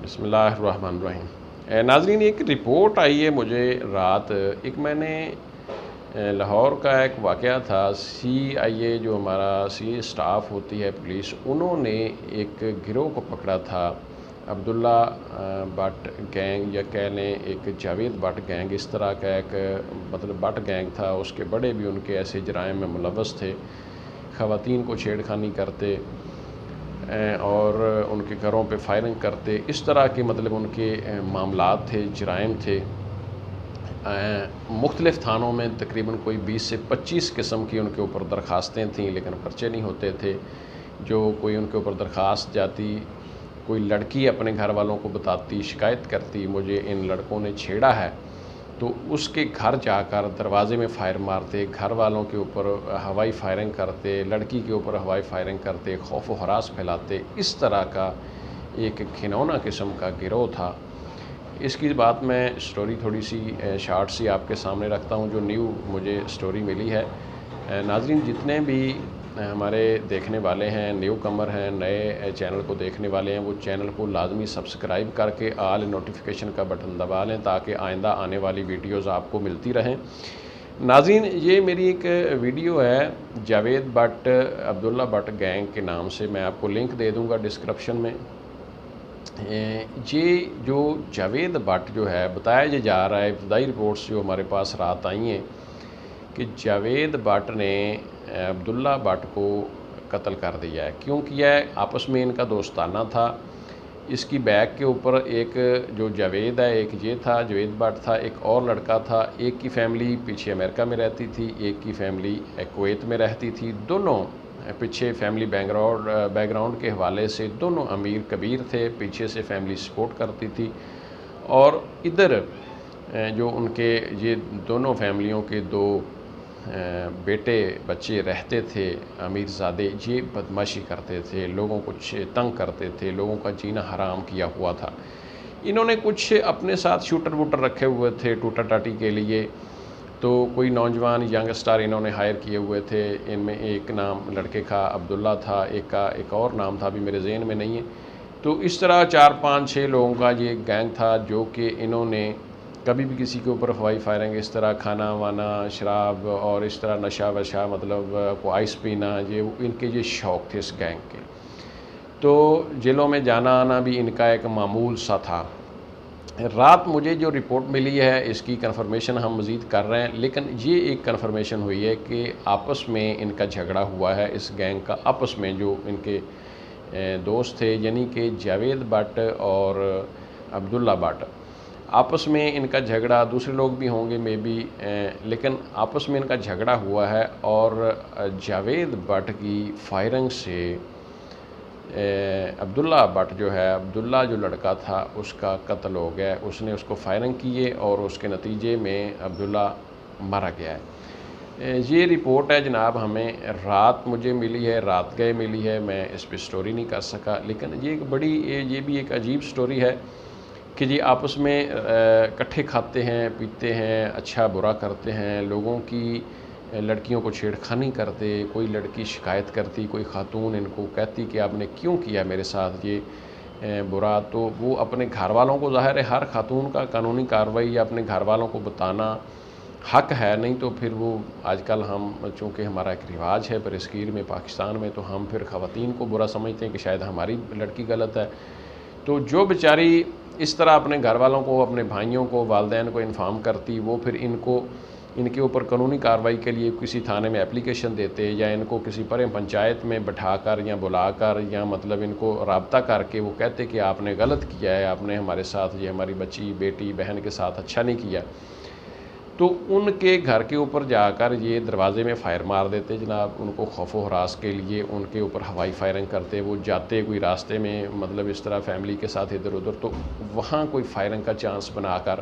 بسم اللہ الرحمن الرحیم۔ ناظرین، ایک رپورٹ آئی ہے مجھے رات، ایک میں نے لاہور کا ایک واقعہ تھا۔ CIA جو ہمارا CIA سٹاف ہوتی ہے پولیس، انہوں نے ایک گروہ کو پکڑا تھا، عبداللہ بٹ گینگ، یا کہہ لیں ایک جاوید بٹ گینگ، اس طرح کا ایک بٹ گینگ تھا۔ اس کے بڑے بھی ان کے ایسے جرائم میں ملوث تھے، خواتین کو چھیڑ خانی کرتے اور ان کے گھروں پہ فائرنگ کرتے، اس طرح کے ان کے معاملات تھے، جرائم تھے۔ مختلف تھانوں میں تقریباً کوئی 20 سے 25 قسم کی ان کے اوپر درخواستیں تھیں، لیکن پرچے نہیں ہوتے تھے۔ جو کوئی ان کے اوپر درخواست جاتی، کوئی لڑکی اپنے گھر والوں کو بتاتی، شکایت کرتی مجھے ان لڑکوں نے چھیڑا ہے، تو اس کے گھر جا کر دروازے میں فائر مارتے، گھر والوں کے اوپر ہوائی فائرنگ کرتے، لڑکی کے اوپر ہوائی فائرنگ کرتے، خوف و ہراس پھیلاتے۔ اس طرح کا ایک گھناؤنا قسم کا گروہ تھا۔ اس کی بات میں سٹوری تھوڑی سی شارٹ سی آپ کے سامنے رکھتا ہوں، جو نیو مجھے سٹوری ملی ہے۔ ناظرین، جتنے بھی ہمارے دیکھنے والے ہیں، نیو کمر ہیں، نئے چینل کو دیکھنے والے ہیں، وہ چینل کو لازمی سبسکرائب کر کے آل نوٹیفیکیشن کا بٹن دبا لیں، تاکہ آئندہ آنے والی ویڈیوز آپ کو ملتی رہیں۔ ناظرین، یہ میری ایک ویڈیو ہے Javed but Abdullah but gang کے نام سے، میں آپ کو لنک دے دوں گا ڈسکرپشن میں۔ یہ جو جاوید بٹ جو ہے، بتایا جا رہا ہے، ابتدائی رپورٹس جو ہمارے پاس رات آئی ہیں کہ جاوید بٹ نے عبداللہ بٹ کو قتل کر دیا ہے۔ کیوں کیا ہے؟ آپس میں ان کا دوستانہ تھا۔ اس کی بیک کے اوپر ایک جو جاوید ہے، ایک یہ تھا جاوید بٹ تھا، ایک اور لڑکا تھا۔ ایک کی فیملی پیچھے امریکہ میں رہتی تھی، ایک کی فیملی کویت میں رہتی تھی۔ دونوں پیچھے فیملی بیک گراؤنڈ کے حوالے سے دونوں امیر کبیر تھے، پیچھے سے فیملی سپورٹ کرتی تھی۔ اور ادھر جو ان کے یہ دونوں فیملیوں کے دو بیٹے بچے رہتے تھے امیر زادے، یہ بدمعاشی کرتے تھے، لوگوں کو تنگ کرتے تھے، لوگوں کا جینا حرام کیا ہوا تھا۔ انہوں نے کچھ اپنے ساتھ شوٹر ووٹر رکھے ہوئے تھے ٹوٹا ٹاٹی کے لیے، تو کوئی نوجوان ینگ سٹار انہوں نے ہائر کیے ہوئے تھے۔ ان میں ایک نام لڑکے کا عبداللہ تھا، ایک اور نام تھا، ابھی میرے ذہن میں نہیں ہے۔ تو اس طرح 4 5 6 لوگوں کا یہ گینگ تھا، جو کہ انہوں نے کبھی بھی کسی کے اوپر ہوائی فائرنگ، اس طرح کھانا وانا، شراب اور اس طرح نشہ وشہ، کو آئس پینا، ان کے یہ شوق تھے اس گینگ کے۔ تو جیلوں میں جانا آنا بھی ان کا ایک معمول سا تھا۔ رات مجھے جو رپورٹ ملی ہے، اس کی کنفرمیشن ہم مزید کر رہے ہیں، لیکن یہ ایک کنفرمیشن ہوئی ہے کہ آپس میں ان کا جھگڑا ہوا ہے، اس گینگ کا آپس میں جو ان کے دوست تھے، یعنی کہ جاوید بٹ اور عبداللہ بٹ، آپس میں ان کا جھگڑا، دوسرے لوگ بھی ہوں گے مے بی، لیکن آپس میں ان کا جھگڑا ہوا ہے، اور جاوید بٹ کی فائرنگ سے عبداللہ بٹ جو ہے، عبداللہ جو لڑکا تھا، اس کا قتل ہو گیا۔ اس نے اس کو فائرنگ کیے اور اس کے نتیجے میں عبداللہ مارا گیا ہے۔ یہ رپورٹ ہے جناب، ہمیں رات مجھے ملی ہے، رات گئے ملی ہے، میں اس پہ سٹوری نہیں کر سکا، لیکن یہ بھی ایک عجیب سٹوری ہے کہ جی آپس میں اکٹھے کھاتے ہیں، پیتے ہیں، اچھا برا کرتے ہیں، لوگوں کی لڑکیوں کو چھیڑ خانی کرتے، کوئی لڑکی شکایت کرتی، کوئی خاتون ان کو کہتی کہ آپ نے کیوں کیا میرے ساتھ یہ برا، تو وہ اپنے گھر والوں کو، ظاہر ہے ہر خاتون کا قانونی کارروائی یا اپنے گھر والوں کو بتانا حق ہے، نہیں تو پھر وہ آج کل ہم، چونکہ ہمارا ایک رواج ہے برصغیر میں، پاکستان میں، تو ہم پھر خواتین کو برا سمجھتے ہیں کہ شاید ہماری لڑکی غلط ہے۔ تو جو بیچاری اس طرح اپنے گھر والوں کو، اپنے بھائیوں کو، والدین کو انفارم کرتی، وہ پھر ان کے اوپر قانونی کارروائی کے لیے کسی تھانے میں اپلیکیشن دیتے، یا ان کو کسی پنچایت میں بٹھا کر یا بلا کر، یا ان کو رابطہ کر کے وہ کہتے کہ آپ نے غلط کیا ہے، آپ نے ہمارے ساتھ، یہ ہماری بچی، بیٹی، بہن کے ساتھ اچھا نہیں کیا، تو ان کے گھر کے اوپر جا کر یہ دروازے میں فائر مار دیتے جناب، ان کو خوف و ہراس کے لیے ان کے اوپر ہوائی فائرنگ کرتے۔ وہ جاتے کوئی راستے میں، اس طرح فیملی کے ساتھ ادھر ادھر، تو وہاں کوئی فائرنگ کا چانس بنا کر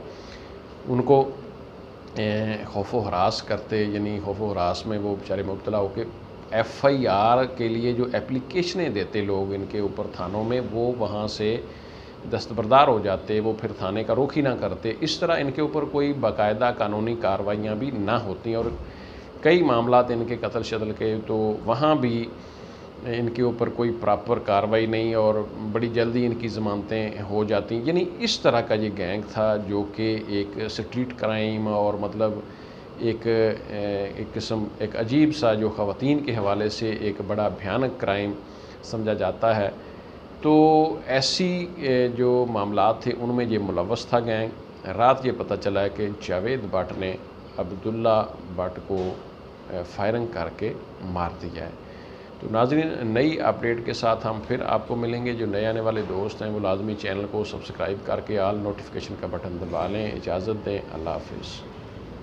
ان کو خوف و ہراس کرتے، یعنی خوف و ہراس میں وہ بیچارے مبتلا ہو کے FIR کے لیے جو اپلیکیشنیں دیتے لوگ ان کے اوپر تھانوں میں، وہ وہاں سے دستبردار ہو جاتے، وہ پھر تھانے کا رخ ہی نہ کرتے۔ اس طرح ان کے اوپر کوئی باقاعدہ قانونی کارروائیاں بھی نہ ہوتی، اور کئی معاملات ان کے قتل شتل کے، تو وہاں بھی ان کے اوپر کوئی پراپر کارروائی نہیں اور بڑی جلدی ان کی ضمانتیں ہو جاتی ہیں. یعنی اس طرح کا یہ گینگ تھا جو کہ ایک اسٹریٹ کرائم اور مطلب ایک قسم ایک عجیب سا جو خواتین کے حوالے سے ایک بڑا بھیانک کرائم سمجھا جاتا ہے. تو ایسی جو معاملات تھے ان میں یہ ملوث تھا گینگ. رات یہ پتہ چلا ہے کہ جاوید بٹ نے عبداللہ بٹ کو فائرنگ کر کے مار دیا ہے. تو ناظرین نئی اپڈیٹ کے ساتھ ہم پھر آپ کو ملیں گے. جو نئے آنے والے دوست ہیں وہ لازمی چینل کو سبسکرائب کر کے آل نوٹیفیکیشن کا بٹن دبا لیں. اجازت دیں. اللہ حافظ.